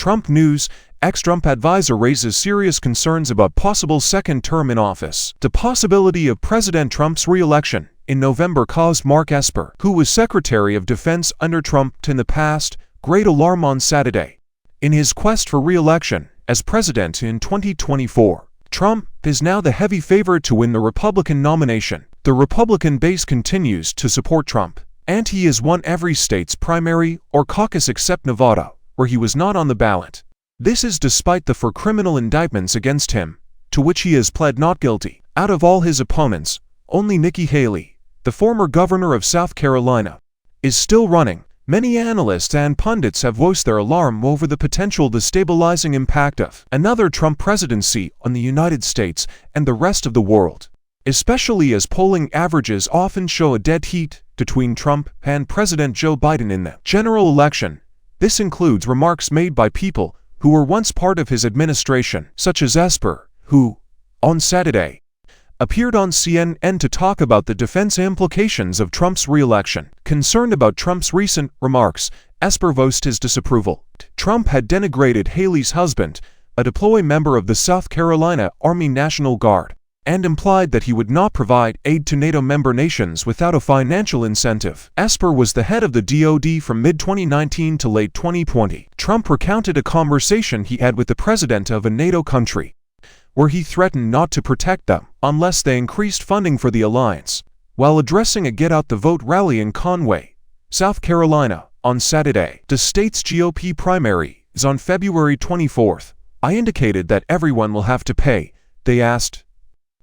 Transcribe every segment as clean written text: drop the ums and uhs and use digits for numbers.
Trump news. Ex-Trump advisor raises serious concerns about possible second term in office. The possibility of President Trump's re-election in November caused Mark Esper, who was Secretary of Defense under Trump in the past, great alarm on Saturday. In his quest for re-election as president in 2024, Trump is now the heavy favorite to win the Republican nomination. The Republican base continues to support Trump, and he has won every state's primary or caucus except Nevada, where he was not on the ballot. This is despite the 4 criminal indictments against him, to which he has pled not guilty. Out of all his opponents, only Nikki Haley, the former governor of South Carolina, is still running. Many analysts and pundits have voiced their alarm over the potential destabilizing impact of another Trump presidency on the United States and the rest of the world, especially as polling averages often show a dead heat between Trump and President Joe Biden in the general election. This includes remarks made by people who were once part of his administration, such as Esper, who, on Saturday, appeared on CNN to talk about the defense implications of Trump's re-election. Concerned about Trump's recent remarks, Esper voiced his disapproval. Trump had denigrated Haley's husband, a deployed member of the South Carolina Army National Guard, and implied that he would not provide aid to NATO member nations without a financial incentive. Esper was the head of the DoD from mid-2019 to late 2020. Trump recounted a conversation he had with the president of a NATO country, where he threatened not to protect them unless they increased funding for the alliance. While addressing a Get Out the Vote rally in Conway, South Carolina, on Saturday, the state's GOP primary is on February 24th. I indicated that everyone will have to pay. They asked,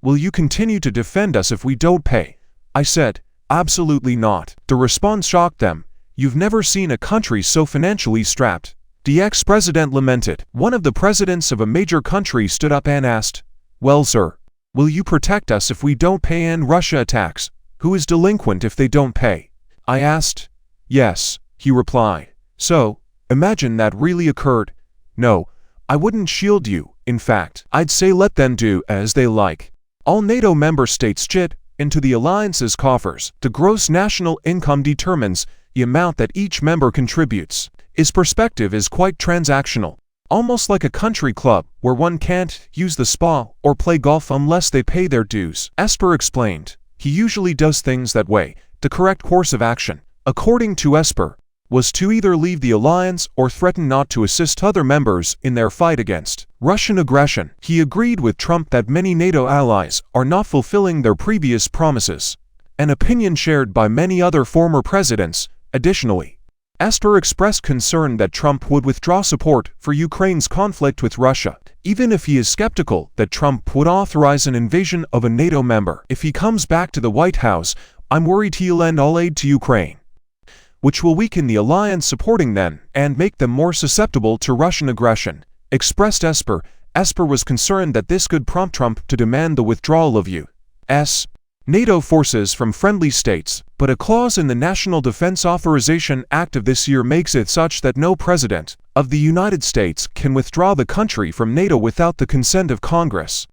"Will you continue to defend us if we don't pay?" I said, "Absolutely not." The response shocked them. "You've never seen a country so financially strapped," the ex-president lamented. One of the presidents of a major country stood up and asked, "Well, sir, will you protect us if we don't pay and Russia attacks? Who is delinquent if they don't pay?" I asked. "Yes," he replied. "So, imagine that really occurred." "No, I wouldn't shield you. In fact, I'd say let them do as they like." All NATO member states chip into the alliance's coffers. The gross national income determines the amount that each member contributes. His perspective is quite transactional, almost like a country club where one can't use the spa or play golf unless they pay their dues. Esper explained, "He usually does things that way. The correct course of action, according to Esper, was to either leave the alliance or threaten not to assist other members in their fight against Russian aggression." He agreed with Trump that many NATO allies are not fulfilling their previous promises, an opinion shared by many other former presidents. Additionally, Esper expressed concern that Trump would withdraw support for Ukraine's conflict with Russia, even if he is skeptical that Trump would authorize an invasion of a NATO member. "If he comes back to the White House, I'm worried he'll end all aid to Ukraine, which will weaken the alliance supporting them and make them more susceptible to Russian aggression," expressed Esper. Esper was concerned that this could prompt Trump to demand the withdrawal of U.S. NATO forces from friendly states, but a clause in the National Defense Authorization Act of this year makes it such that no president of the United States can withdraw the country from NATO without the consent of Congress.